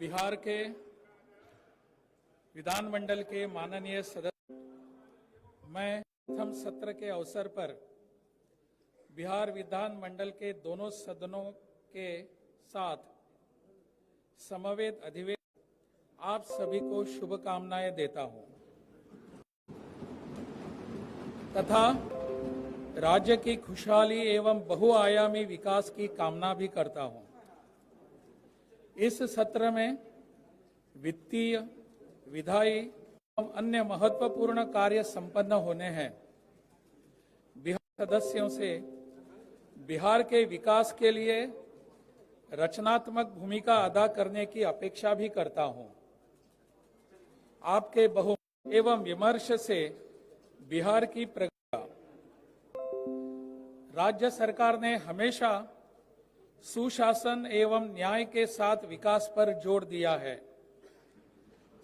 बिहार के विधानमंडल के माननीय सदस्य, मैं प्रथम सत्र के अवसर पर बिहार विधानमंडल के दोनों सदनों के साथ समवेत अधिवेशन आप सभी को शुभकामनाएं देता हूं तथा राज्य की खुशहाली एवं बहुआयामी विकास की कामना भी करता हूं। इस सत्र में वित्तीय, विधायी एवं अन्य महत्वपूर्ण कार्य संपन्न होने हैं। बिहार सदस्यों से बिहार के विकास के लिए रचनात्मक भूमिका अदा करने की अपेक्षा भी करता हूं। आपके बहुमत एवं विमर्श से बिहार की प्रगति, राज्य सरकार ने हमेशा सुशासन एवं न्याय के साथ विकास पर जोर दिया है।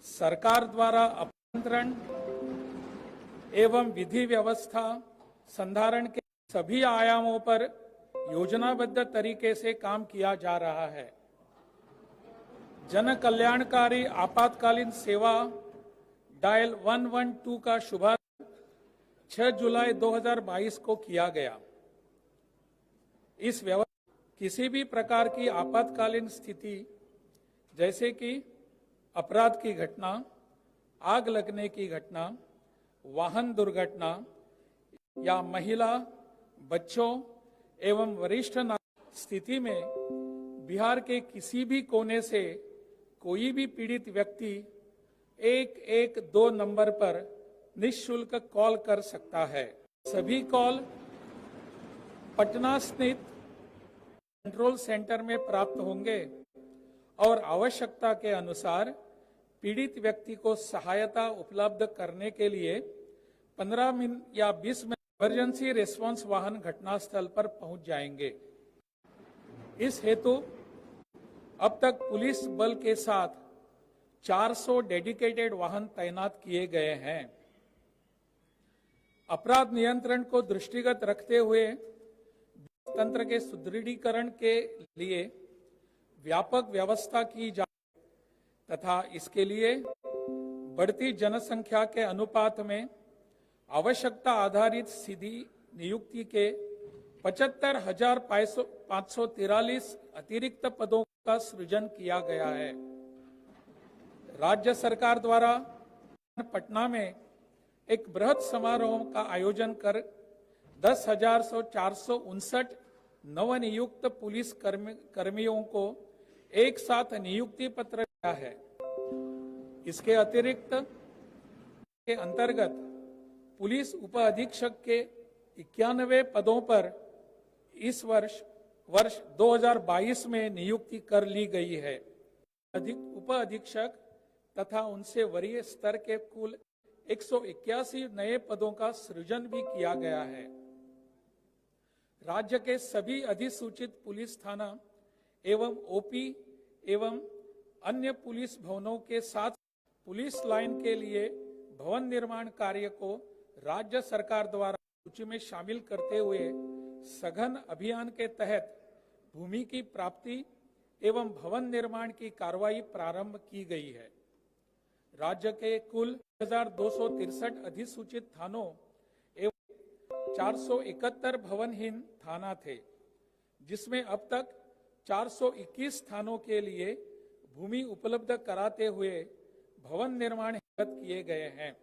सरकार द्वारा अपनियंत्रण एवं विधि व्यवस्था संधारण के सभी आयामों पर योजनाबद्ध तरीके से काम किया जा रहा है। जन कल्याणकारी आपातकालीन सेवा डायल 112 का शुभारंभ 6 जुलाई 2022 को किया गया। इस व्यवस्था किसी भी प्रकार की आपातकालीन स्थिति जैसे कि अपराध की घटना, आग लगने की घटना, वाहन दुर्घटना या महिला, बच्चों एवं वरिष्ठ नागरिक स्थिति में बिहार के किसी भी कोने से कोई भी पीड़ित व्यक्ति 112 नंबर पर निःशुल्क कॉल कर सकता है। सभी कॉल पटना स्थित कंट्रोल सेंटर में प्राप्त होंगे और आवश्यकता के अनुसार पीड़ित व्यक्ति को सहायता उपलब्ध करने के लिए 15 मिनट या 20 मिनट इमरजेंसी रिस्पांस वाहन घटनास्थल पर पहुंच जाएंगे। इस हेतु अब तक पुलिस बल के साथ 400 डेडिकेटेड वाहन तैनात किए गए हैं। अपराध नियंत्रण को दृष्टिगत रखते हुए तंत्र के सुदृढ़ीकरण के लिए व्यापक व्यवस्था की जाए तथा इसके लिए बढ़ती जनसंख्या के अनुपात में आवश्यकता आधारित सीधी नियुक्ति के 75,543 अतिरिक्त पदों का सृजन किया गया है। राज्य सरकार द्वारा पटना में एक बृहद समारोह का आयोजन कर 10,459 नवनियुक्त पुलिस कर्मियों को एक साथ नियुक्ति पत्र दिया है। इसके अतिरिक्त के अंतर्गत पुलिस उप अधीक्षक के 91 पदों पर इस वर्ष 2022 में नियुक्ति कर ली गई है। उप अधीक्षक तथा उनसे वरीय स्तर के कुल 181 नए पदों का सृजन भी किया गया है। राज्य के सभी अधिसूचित पुलिस थाना एवं ओपी एवं अन्य पुलिस भवनों के साथ पुलिस लाइन के लिए भवन निर्माण कार्य को राज्य सरकार द्वारा सूची में शामिल करते हुए सघन अभियान के तहत भूमि की प्राप्ति एवं भवन निर्माण की कार्रवाई प्रारंभ की गई है। राज्य के कुल 1263 अधिसूचित थानों एवं 471 भवनहीन थाना थे, जिसमें अब तक 421 थानों के लिए भूमि उपलब्ध कराते हुए भवन निर्माण किए गए हैं।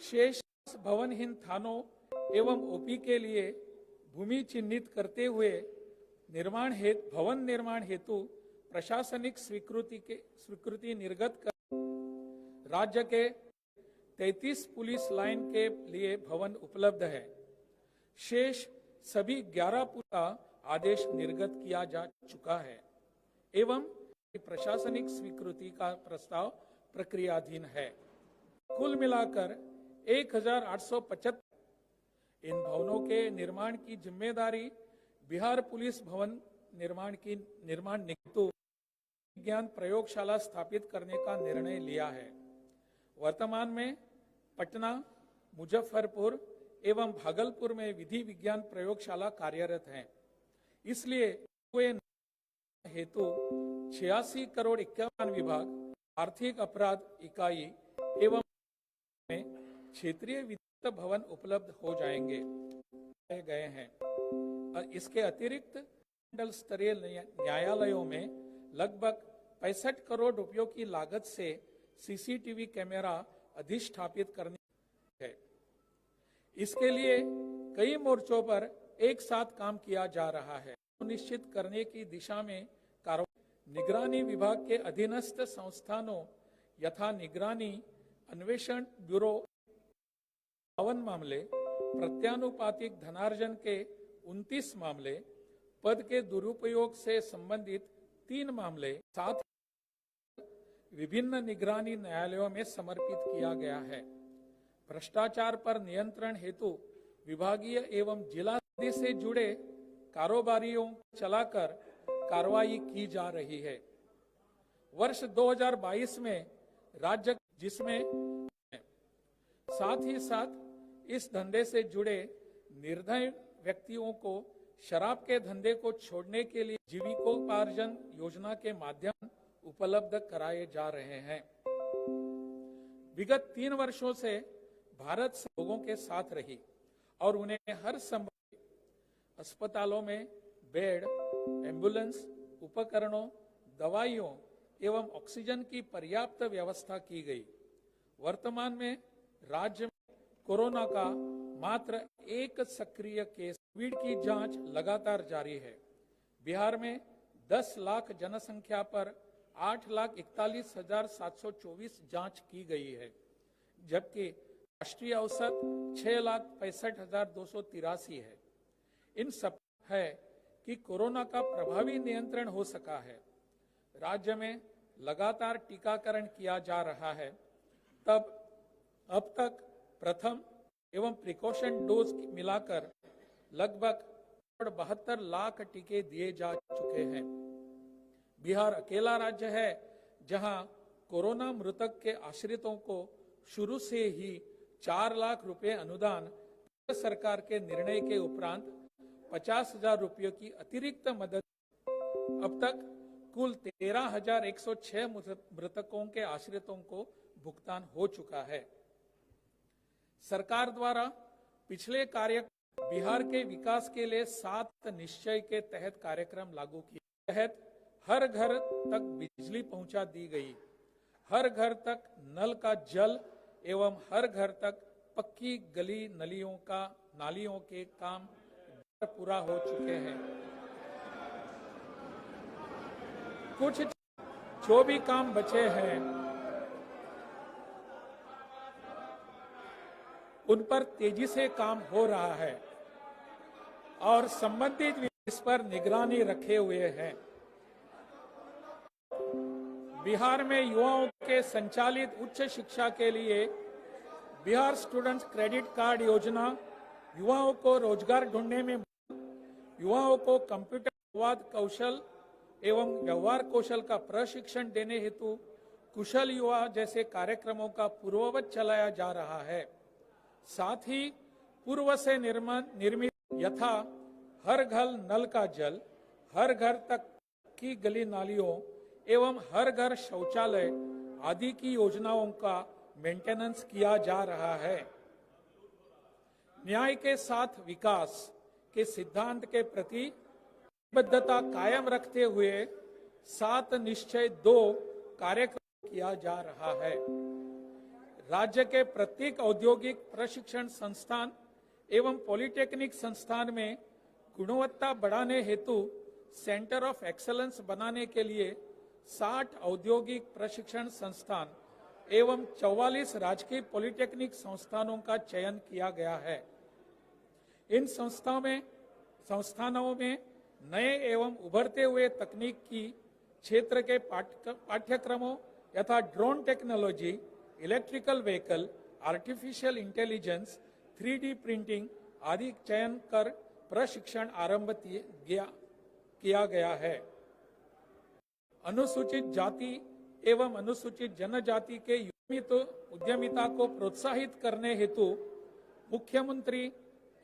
शेष भवनहीन थानों एवं ओपी के लिए भूमि चिन्हित करते हुए भवन निर्माण हेतु प्रशासनिक स्वीकृति निर्गत कर राज्य के 33 पुलिस लाइन के लिए भवन उपलब्ध है। शेष सभी 11 का आदेश निर्गत किया जा चुका है एवं प्रशासनिक स्वीकृति का प्रस्ताव प्रक्रियाधीन है। कुल मिलाकर 1875 इन भवनों के निर्माण की जिम्मेदारी बिहार पुलिस भवन निर्माण हेतु विज्ञान प्रयोगशाला स्थापित करने का निर्णय लिया है। वर्तमान में पटना, मुजफ्फरपुर एवं भागलपुर में विधि विज्ञान प्रयोगशाला कार्यरत हैं। इसलिए हेतु 86 करोड़ 51 विभाग, आर्थिक अपराध इकाई एवं में क्षेत्रीय वित्त भवन उपलब्ध हो जाएंगे गए हैं। इसके अतिरिक्त मंडल स्तरीय न्यायालयों में लगभग 65 करोड़ रुपयों की लागत से सीसीटीवी कैमरा अधिष्ठापित करने है। इसके लिए कई मोर्चों पर एक साथ काम किया जा रहा है। सुनिश्चित करने की दिशा में कार्रवाई निगरानी विभाग के अधीनस्थ संस्थानों यथा निगरानी अन्वेषण ब्यूरो 52 मामले, प्रत्यानुपातिक धनार्जन के 29 मामले, पद के दुरुपयोग से संबंधित 3 मामले, साथ विभिन्न निगरानी न्यायालयों में समर्पित किया गया है। भ्रष्टाचार पर नियंत्रण हेतु विभागीय एवं जिला से जुड़े कारोबारियों चलाकर कार्रवाई की जा रही है। वर्ष 2022 में राज्य जिसमें साथ ही साथ इस धंधे से जुड़े निर्धन व्यक्तियों को शराब के धंधे को छोड़ने के लिए जीविकोपार्जन योजना के माध्यम उपलब्ध कराए जा रहे हैं। विगत 3 वर्षों से भारत लोगों के साथ रही और उन्हें हर संभव अस्पतालों में बेड, एम्बुलेंस, उपकरणों, दवाइयों एवं ऑक्सीजन की पर्याप्त व्यवस्था की गई। वर्तमान में राज्य में कोरोना का मात्र एक सक्रिय केस, कोविड की जांच लगातार जारी है। बिहार में 10 लाख जनसंख्या पर 8,41,724 जांच की गई है, जबकि राष्ट्रीय औसत 6,65,283 है। इन सब है कि कोरोना का प्रभावी नियंत्रण हो सका है। राज्य में लगातार टीकाकरण किया जा रहा है। अब तक प्रथम एवं प्रिकॉशन डोज मिलाकर लगभग 72 लाख टीके दिए जा चुके हैं। बिहार अकेला राज्य है जहां कोरोना मृतक के आश्रितों को शुरू से ही 4 लाख रुपए अनुदान सरकार के निर्णय के उपरांत 50,000 रुपयों की अतिरिक्त मदद। अब तक कुल 13,106 मृतकों के आश्रितों को भुगतान हो चुका है। सरकार द्वारा पिछले बिहार के विकास के लिए 7 निश्चय के तहत कार्यक्रम लागू किए। तहत हर घर तक बिजली पहुंचा दी गई, हर घर तक नल का जल एवं हर घर तक पक्की गली नालियों के काम पूरा हो चुके हैं। कुछ जो भी काम बचे हैं उन पर तेजी से काम हो रहा है और संबंधित इस पर निगरानी रखे हुए हैं। बिहार में युवाओं के संचालित उच्च शिक्षा के लिए बिहार स्टूडेंट्स क्रेडिट कार्ड योजना युवाओं को रोजगार ढूंढने में, युवाओं को कंप्यूटर संवाद कौशल एवं व्यवहार कौशल का प्रशिक्षण देने हेतु कुशल युवा जैसे कार्यक्रमों का पूर्ववत चलाया जा रहा है। साथ ही पूर्व से निर्मित यथा हर घर नल का जल, हर घर तक की गली नालियों एवं हर घर शौचालय आदि की योजनाओं का मेंटेनेंस किया जा रहा है। न्याय के साथ विकास के सिद्धांत के प्रति प्रतिबद्धता कायम रखते हुए 7 निश्चय 2 कार्यक्रम किया जा रहा है। राज्य के प्रत्येक औद्योगिक प्रशिक्षण संस्थान एवं पॉलिटेक्निक संस्थान में गुणवत्ता बढ़ाने हेतु सेंटर ऑफ एक्सीलेंस बनाने के लिए 60 औद्योगिक प्रशिक्षण संस्थान एवं 44 राजकीय पॉलिटेक्निक संस्थानों का चयन किया गया है। इन संस्थानों में नए एवं उभरते हुए तकनीक की क्षेत्र के पाठ्यक्रमों यथा drone technology, electrical vehicle, artificial intelligence, 3D printing आदि चयन कर प्रशिक्षण आरंभ किया गया है। अनुसूचित जाति एवं अनुसूचित जनजाति के उद्यमिता को प्रोत्साहित करने हेतु मुख्यमंत्री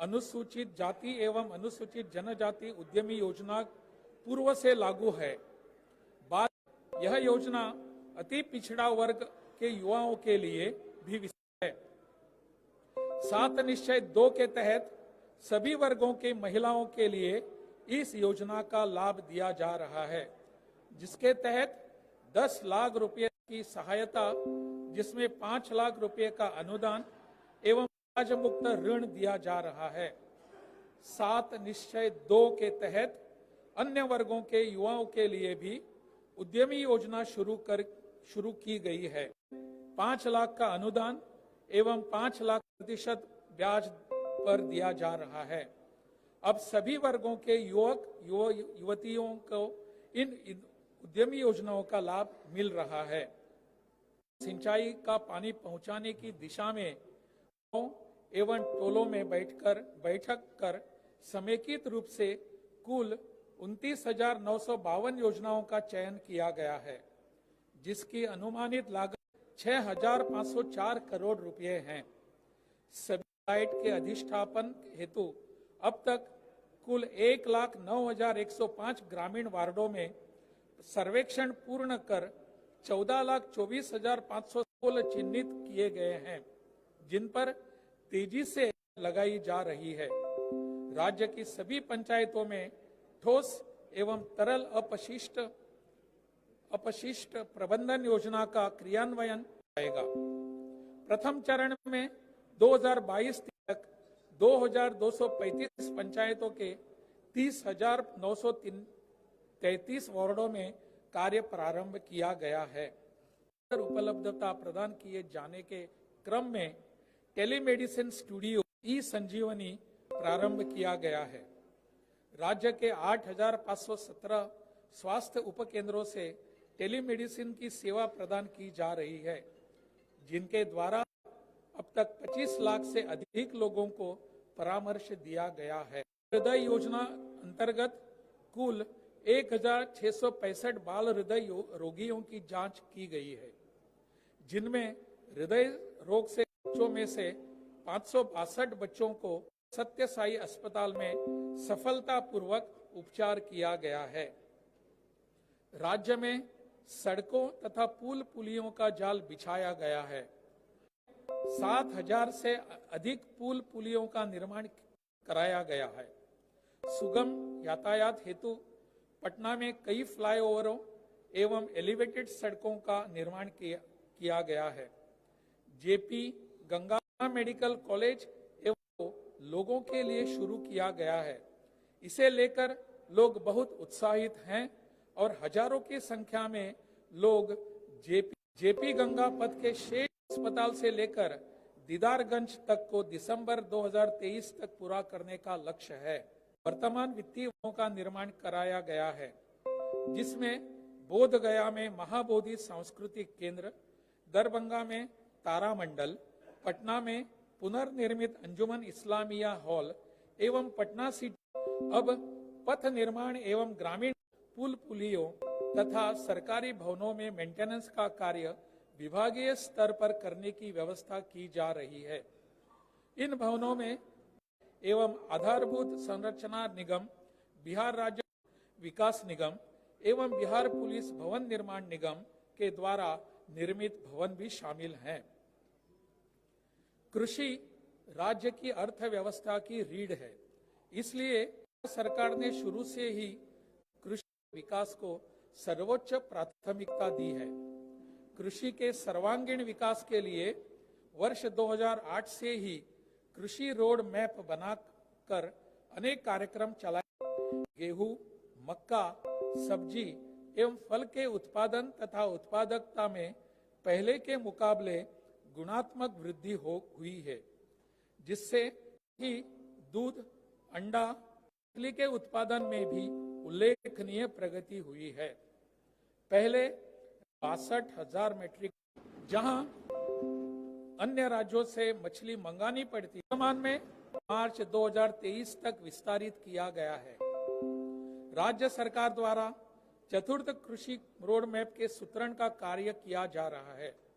अनुसूचित जाति एवं अनुसूचित जनजाति उद्यमी योजना पूर्व से लागू है। बाद यह योजना अति पिछड़ा वर्ग के युवाओं के लिए भी विशेष है। 7 निश्चय 2 के तहत सभी वर्गों के महिलाओं के लिए इस योजना का लाभ दिया जा रहा है, जिसके तहत 10 लाख रुपए की सहायता, जिसमें 5 लाख रुपए का अनुदान एवं ब्याज मुक्त ऋण दिया जा रहा है। 7 निश्चय 2 के तहत अन्य वर्गों के युवाओं के लिए भी उद्यमी योजना शुरू की गई है। 5 लाख का अनुदान एवं 5 लाख % ब्याज पर दिया जा रहा है। अब सभी वर्गों के युवतियों को इन उद्यमी योजनाओं का लाभ मिल रहा है। सिंचाई का पानी पहुंचाने की दिशा में एवं टोलों में बैठक कर समेकित रूप से कुल 29,952 योजनाओं का चयन किया गया है, जिसकी अनुमानित लागत 6,504 करोड़ रुपए हैं। सभी साइट के अधिष्ठापन हेतु अब तक कुल 1,09,105 ग्रामीण वार्डों में सर्वेक्षण पूर्ण कर 14,24,516 चिन्हित किए गए हैं, जिन पर तेजी से लगाई जा रही है। राज्य की सभी पंचायतों में ठोस एवं तरल अपशिष्ट प्रबंधन योजना का क्रियान्वयन आएगा। प्रथम चरण में 2022 तक 2,235 पंचायतों के 30,933 वार्डों में कार्य प्रारंभ किया गया है। उपलब्धता प्रदान किए जाने के क्रम में टेलीमेडिसिन स्टूडियो ई-संजीवनी प्रारंभ किया गया है। राज्य के 8,517 स्वास्थ्य उपकेंद्रों से टेलीमेडिसिन की सेवा प्रदान की जा रही है, जिनके द्वारा अब तक 25 लाख से अधिक लोगों को परामर्श दिया गया है। हृदय योजना अंतर्गत कुल 1,665 बाल हृदय रोगियों की जांच की गई है, जिनमें हृदय रोग से बच्चों में से 562 बच्चों को सत्य साई अस्पताल में सफलतापूर्वक उपचार किया गया है। राज्य में सड़कों तथा पुल पुलियों का जाल बिछाया गया है। 7,000 से अधिक पुल पुलियों का निर्माण कराया गया है। सुगम यातायात हेतु पटना में कई फ्लाईओवरों एवं एलिवेटेड सड़कों का निर्माण किया गया है। जेपी गंगा मेडिकल कॉलेज एवं लोगों के लिए शुरू किया गया है। इसे लेकर लोग बहुत उत्साहित हैं और हजारों की संख्या में लोग जेपी गंगा पथ के शेष अस्पताल से लेकर दीदारगंज तक को दिसंबर 2023 तक पूरा करने का लक्ष्य है। वर्तमान वित्तीय वर्षों का निर्माण कराया गया है, जिसमें बोध गया में महाबोधि सांस्कृतिक केंद्र, दरभंगा में तारामंडल, पटना में पुनर्निर्मित अंजुमन इस्लामिया हॉल एवं पटना सिटी। अब पथ निर्माण एवं ग्रामीण पुल पुलियों तथा सरकारी भवनों में मेंटेनेंस का कार्य विभागीय स्तर पर करने की व्यवस्था की जा रही है। इन भवनों में एवं आधारभूत संरचना निगम, बिहार राज्य विकास निगम एवं बिहार पुलिस भवन निर्माण निगम के द्वारा निर्मित भवन भी शामिल हैं। कृषि राज्य की अर्थव्यवस्था की रीढ़ है, इसलिए सरकार ने शुरू से ही कृषि विकास को सर्वोच्च प्राथमिकता दी है। कृषि के सर्वांगीण विकास के लिए वर्ष 2008 से ही कृषि रोड मैप बनाकर अनेक कार्यक्रम चलाए। गेहूं, मक्का, सब्जी एवं फल के उत्पादन तथा उत्पादकता में पहले के मुकाबले गुणात्मक वृद्धि हुई है, जिससे ही दूध, अंडा, मछली के उत्पादन में भी उल्लेखनीय प्रगति हुई है। पहले 62,000 मीट्रिक, जहां अन्य राज्यों से मछली मंगानी पड़ती, वर्तमान में मार्च 2023 तक विस्तारित किया गया है। राज्य सरकार द्वारा चतुर्थ कृषि रोड मैप के सूत्रण का कार्य किया जा रहा है।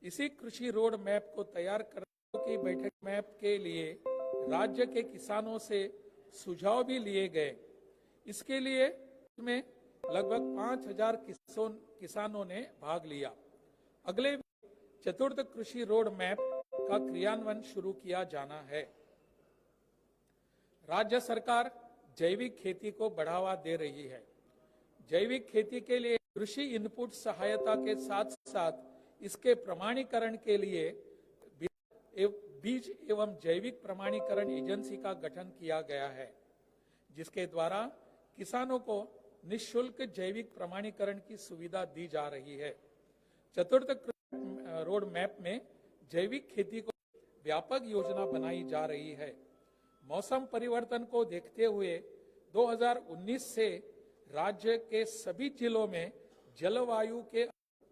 इसी कृषि रोड मैप को तैयार करने की बैठक मैप के लिए राज्य के किसानों से सुझाव भी लिए गए। इसके लिए इसमें लगभग 5000 किसानों ने भाग लिया। अगले चतुर्थ कृषि रोड मैप का क्रियान्वयन शुरू किया जाना है। राज्य सरकार जैविक खेती को बढ़ावा दे रही है। जैविक खेती के लिए कृषि इनपुट सहायता के साथ साथ इसके प्रमाणीकरण के लिए बीज एवं जैविक प्रमाणीकरण एजेंसी का गठन किया गया है, जिसके द्वारा किसानों को निःशुल्क जैविक प्रमाणीकरण की सुविधा दी जा रही है। चतुर्थ रोड मैप में जैविक खेती को व्यापक योजना बनाई जा रही है। मौसम परिवर्तन को देखते हुए 2019 से राज्य के सभी जिलों में जलवायु के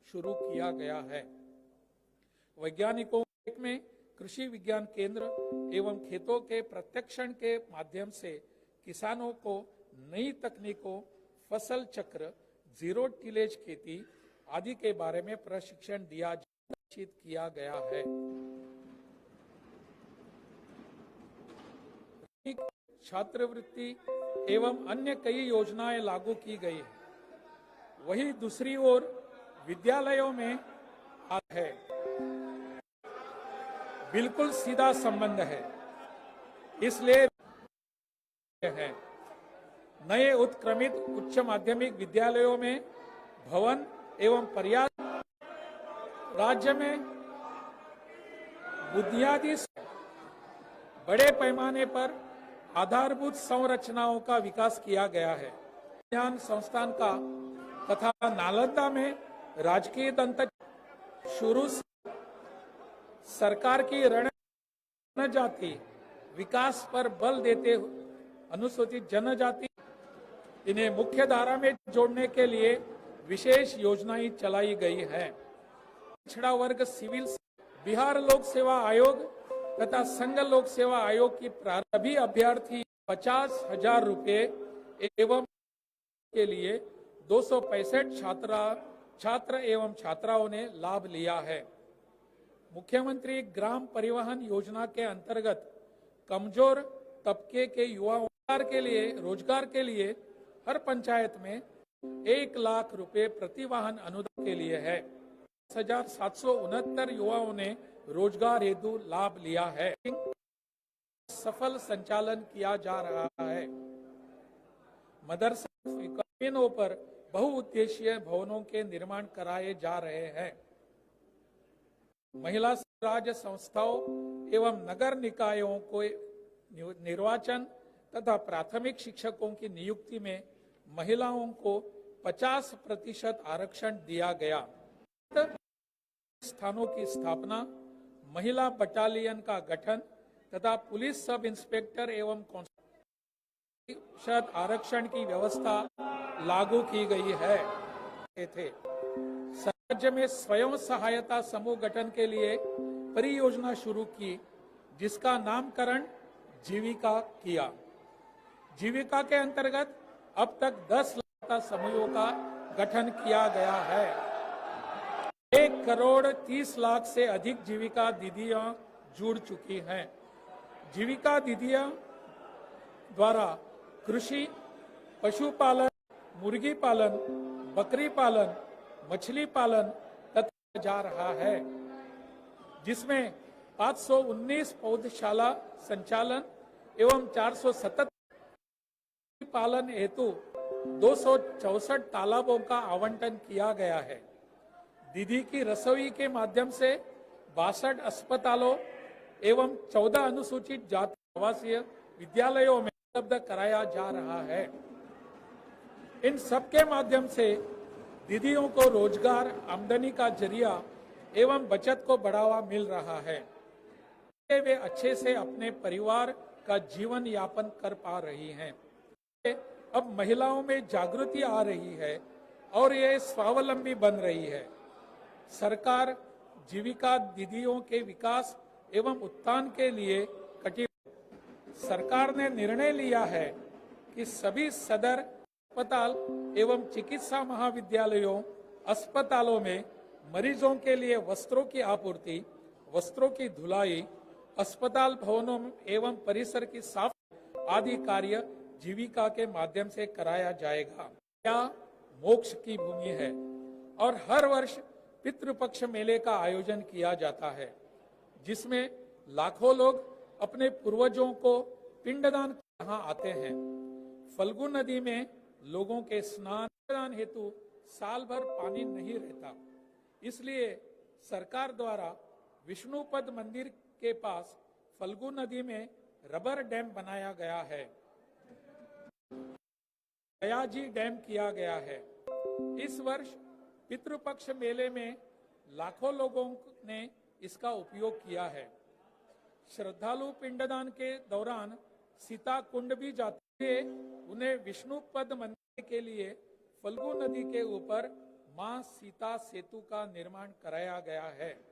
शुरू किया गया है। वैज्ञानिकों में कृषि विज्ञान केंद्र एवं खेतों के प्रशिक्षण के माध्यम से किसानों को नई तकनीकों, फसल चक्र, जीरो टिलेज खेती आदि के बारे में प्रशिक्षण किया गया है। छात्रवृत्ति एवं अन्य कई योजनाएं लागू की गई है। वहीं दूसरी ओर विद्यालयों में है बिल्कुल सीधा संबंध है, इसलिए है नए उत्क्रमित उच्च माध्यमिक विद्यालयों में भवन एवं पर्याप्त राज्य में बुनियादी बड़े पैमाने पर आधारभूत संरचनाओं का विकास किया गया है। विज्ञान संस्थान का तथा नालंदा में राजकीय दंत शुरू से सरकार की जनजाति विकास पर बल देते हुए अनुसूचित जनजाति इन्हें मुख्य धारा में जोड़ने के लिए विशेष योजनाएं चलाई गई है। पिछड़ा वर्ग सिविल बिहार लोक सेवा आयोग तथा संघ लोक सेवा आयोग की सभी अभ्यर्थी 50,000 रुपये एवं के लिए 265 छात्र एवं छात्राओं ने लाभ लिया है। मुख्यमंत्री ग्राम परिवहन योजना के अंतर्गत कमजोर तबके के युवाओं रोजगार के लिए हर पंचायत में 1 लाख रुपए प्रति वाहन अनुदान के लिए है। 10,769 युवाओं ने रोजगार हेतु लाभ लिया है। सफल संचालन किया जा रहा है। मदरसा जमीनों पर बहुउद्देशीय भवनों के निर्माण कराए जा रहे हैं। महिला राज्य संस्थाओं एवं नगर निकायों को निर्वाचन तथा प्राथमिक शिक्षकों की नियुक्ति में महिलाओं को 50% आरक्षण दिया गया। स्थानों की स्थापना, महिला बटालियन का गठन तथा पुलिस सब इंस्पेक्टर एवं कांस्टेबल आरक्षण की व्यवस्था लागू की गई है। राज्य में स्वयं सहायता समूह गठन के लिए परियोजना शुरू की, जिसका नामकरण जीविका किया। जीविका के अंतर्गत अब तक 10 लाख समूहों का गठन किया गया है। 1,30,00,000 से अधिक जीविका दीदियां जुड़ चुकी हैं। जीविका दीदियां द्वारा कृषि, पशुपालन, मुर्गी पालन, बकरी पालन, मछली पालन तथा जा रहा है, जिसमें 519 पौधशाला संचालन एवं 477 पालन हेतु 264 तालाबों का आवंटन किया गया है। दीदी की रसोई के माध्यम से 62 अस्पतालों एवं 14 अनुसूचित जाति आवासीय विद्यालयों में उपलब्ध कराया जा रहा है। इन सबके माध्यम से दीदियों को रोजगार, आमदनी का जरिया एवं बचत को बढ़ावा मिल रहा है। वे अच्छे से अपने परिवार का जीवन यापन कर पा रही हैं। अब महिलाओं में जागृति आ रही है और ये स्वावलंबी बन रही है। सरकार जीविका दीदियों के विकास एवं उत्थान के लिए सरकार ने निर्णय लिया है कि सभी सदर अस्पताल एवं चिकित्सा महाविद्यालयों, अस्पतालों में मरीजों के लिए वस्त्रों की आपूर्ति, वस्त्रों की धुलाई, अस्पताल भवनों एवं परिसर की साफ आदि कार्य जीविका के माध्यम से कराया जाएगा। क्या मोक्ष की भूमि है और हर वर्ष पितृपक्ष मेले का आयोजन किया जाता है, जिसमें लाखों लोग अपने पूर्वजों को पिंडदान यहाँ आते हैं। फल्गु नदी में लोगों के स्नान दान हेतु साल भर पानी नहीं रहता, इसलिए सरकार द्वारा विष्णुपद मंदिर के पास फल्गु नदी में रबर डैम बनाया गया है, दयाजी डैम किया गया है। इस वर्ष पितृपक्ष मेले में लाखों लोगों ने इसका उपयोग किया है। श्रद्धालु पिंडदान के दौरान सीता कुंड भी जाते हैं। उन्हें विष्णुपद मंदिर के लिए फल्गु नदी के ऊपर मां सीता सेतु का निर्माण कराया गया है।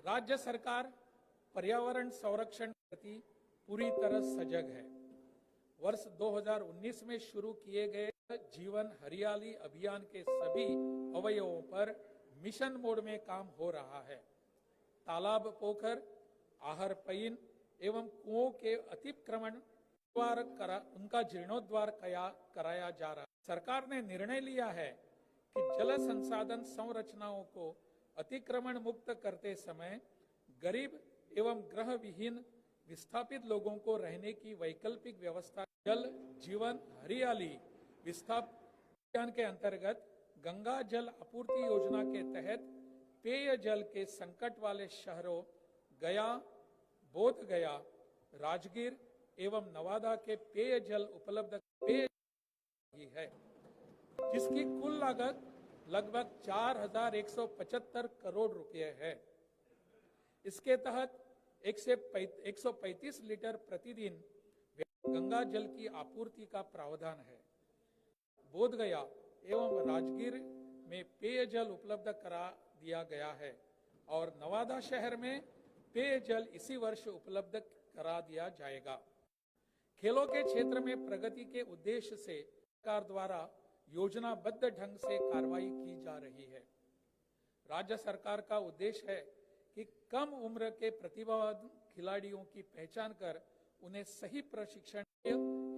राज्य सरकार पर्यावरण संरक्षण के प्रति पूरी तरह सजग है। वर्ष 2019 में शुरू किए गए जीवन हरियाली अभियान के सभी अवयवों पर मिशन मोड में काम हो रहा है। तालाब, पोखर, आहर पईन एवं कुओं के अतिक्रमण उनका जीर्णोद्धार कराया जा रहा है। सरकार ने निर्णय लिया है कि जल संसाधन संरचनाओं को अतिक्रमण मुक्त करते समय गरीब एवं गृह विहीन विस्थापित लोगों को रहने की वैकल्पिक व्यवस्था जल जीवन हरियाली विस्थापन के अंतर्गत गंगा जल आपूर्ति योजना के तहत पेय जल के संकट वाले शहरों गया, बोध गया, राजगीर एवं नवादा के पेय जल उपलब्ध है, जिसकी कुल लागत लगभग 4,175 करोड़ रुपए है। इसके तहत 135 लीटर प्रतिदिन गंगा जल की आपूर्ति का प्रावधान है। बोध गया एवं राजगीर में पेयजल उपलब्ध करा दिया गया है और नवादा शहर में पेयजल इसी वर्ष उपलब्ध करा दिया जाएगा। खेलों के क्षेत्र में प्रगति के उद्देश्य से सरकार द्वारा योजनाबद्ध ढंग से कार्रवाई की जा रही है। राज्य सरकार का उद्देश्य है कि कम उम्र के प्रतिभावान खिलाड़ियों की पहचान कर उन्हें सही प्रशिक्षण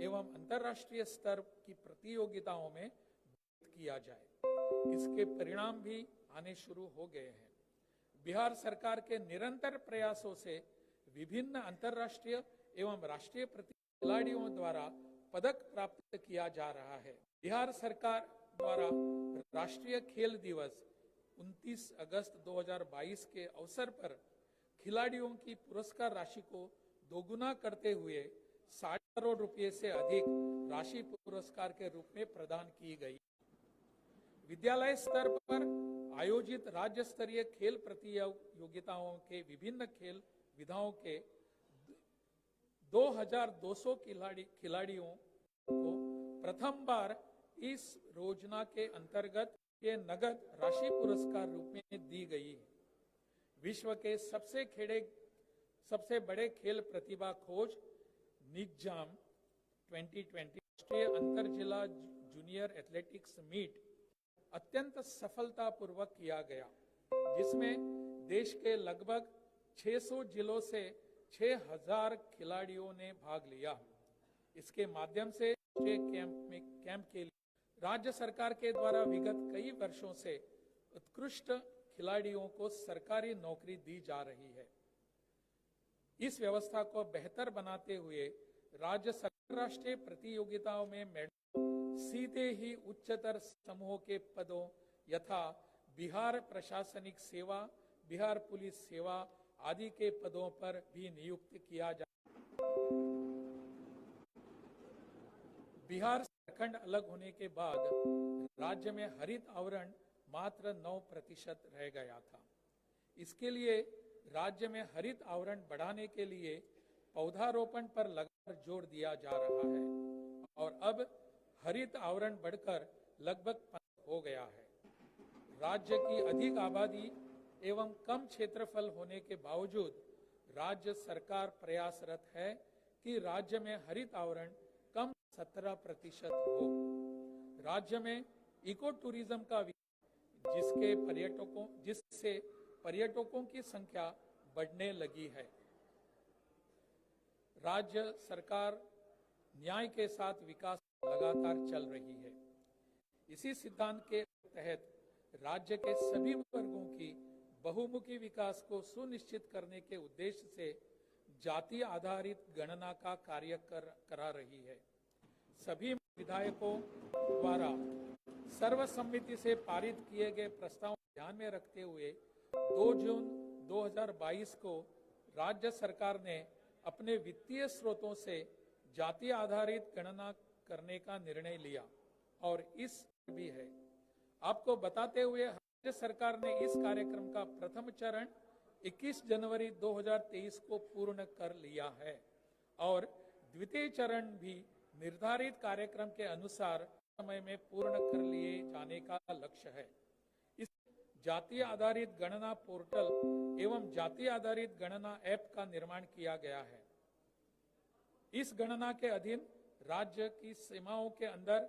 एवं अंतर्राष्ट्रीय स्तर की प्रतियोगिताओं में किया जाए। इसके परिणाम भी आने शुरू हो गए हैं। बिहार सरकार के निरंतर प्रयासों से विभिन्न अंतर्राष्ट्रीय एवं राष्ट्रीय खिलाड़ियों द्वारा पदक प्राप्त किया जा रहा है। बिहार सरकार द्वारा राष्ट्रीय खेल दिवस 29 अगस्त 2022 के अवसर पर खिलाड़ियों की पुरस्कार राशि को दोगुना करते हुए 60 करोड़ रुपए से अधिक राशि पुरस्कार के रूप में प्रदान की गई। विद्यालय स्तर पर आयोजित राज्य स्तरीय खेल प्रतियोगिताओं के विभिन्न खेल विधाओं के 2200 खिलाड़ियों को प्रथम बार इस योजना के अंतर्गत ये नगद राशि पुरस्कार रूप में दी गई है। विश्व के सबसे बड़े खेल प्रतिभा खोज निगजाम 2020 राष्ट्रीय अंतर जिला जूनियर एथलेटिक्स मीट अत्यंत सफलतापूर्वक किया गया, जिसमें देश के लगभग 600 जिलों से 6000 खिलाड़ियों ने भाग लिया। इसके माध्यम से कैंप के लिए राज्य सरकार के द्वारा विगत कई वर्षों से उत्कृष्ट खिलाड़ियों को सरकारी नौकरी दी जा रही है। इस व्यवस्था को बेहतर बनाते हुए राज्य सरकार राष्ट्रीय प्रतियोगिताओं में मेडल सीधे ही उच्चतर समूह के पदों यथा बिहार प्रशासनिक सेवा, बिहार पुलिस सेवा आदि के पदों पर भी नियुक्त किया जा। बिहार झारखंड अलग होने के बाद राज्य में हरित आवरण मात्र 9% रह गया था। इसके लिए राज्य में हरित आवरण बढ़ाने के लिए पौधारोपण पर लगातार जोर दिया जा रहा है और अब हरित आवरण बढ़कर लगभग 5 हो गया है। राज्य की अधिक आबादी एवं कम क्षेत्रफल होने के बावजूद राज्य सरकार प्रयासरत है कि राज्य में हरित आवरण कम 17% हो। राज्य में इको टूरिज्म का जिससे पर्यटकों की संख्या बढ़ने लगी है। राज्य सरकार न्याय के साथ विकास लगातार चल रही है। इसी सिद्धांत के तहत राज्य के सभी वर्गों की बहुमुखी विकास को सुनिश्चित करने के उद्देश्य से जाति आधारित गणना का कार्य करा रही है। सभी विधायकों द्वारा सर्वसम्मति से पारित किए गए प्रस्ताव ध्यान में रखते हुए 2 जून 2022 को राज्य सरकार ने अपने वित्तीय स्रोतों से जाति आधारित गणना करने का निर्णय लिया और इस भी है। आपको बताते हुए राज्य सरकार ने इस कार्यक्रम का प्रथम चरण 21 जनवरी 2023 को पूर्ण कर लिया है और द्वितीय चरण भी निर्धारित कार्यक्रम के अनुसार समय में पूर्ण कर लिए जाने का लक्ष्य है। इस जाति आधारित गणना पोर्टल एवं जाति आधारित गणना ऐप का निर्माण किया गया है। इस गणना के अधीन राज्य की सीमाओं के अंदर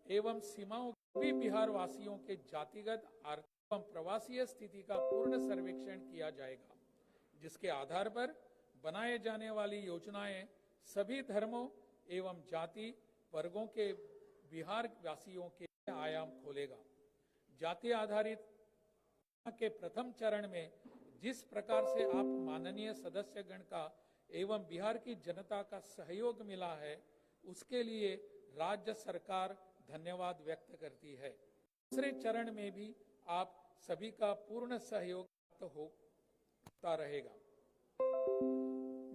एवं सीमाओं सभी बिहार वासियों के जातिगत आर्थिक एवं प्रवासीय स्थिति का पूर्ण सर्वेक्षण किया जाएगा, जिसके आधार पर बनाए जाने वाली योजनाएं सभी धर्मों एवं जाति वर्गों के बिहार वासियों के आयाम खोलेगा। जाति आधारित के प्रथम चरण में जिस प्रकार से आप माननीय सदस्यगण का एवं बिहार की जनता का सहयोग मिला है, उसके लिए राज्य सरकार धन्यवाद व्यक्त करती है। दूसरे चरण में भी आप सभी का पूर्ण सहयोग होता रहेगा।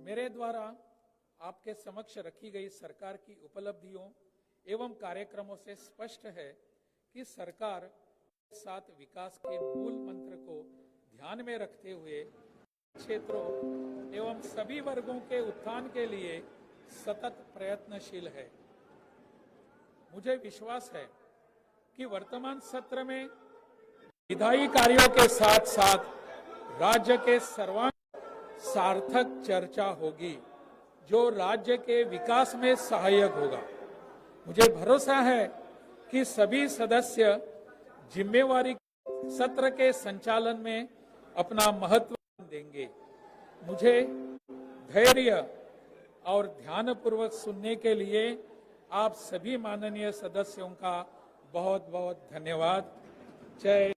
मेरे द्वारा आपके समक्ष रखी गई सरकार की उपलब्धियों एवं कार्यक्रमों से स्पष्ट है कि सरकार के साथ विकास के मूल मंत्र को ध्यान में रखते हुए क्षेत्रों एवं सभी वर्गों के उत्थान के लिए सतत प्रयत्नशील है। मुझे विश्वास है कि वर्तमान सत्र में विधायी कार्यों के साथ साथ राज्य के सर्वांग सार्थक चर्चा होगी, जो राज्य के विकास में सहायक होगा। मुझे भरोसा है कि सभी सदस्य जिम्मेवारी सत्र के संचालन में अपना महत्व देंगे। मुझे धैर्य और ध्यानपूर्वक सुनने के लिए आप सभी माननीय सदस्यों का बहुत बहुत धन्यवाद। जय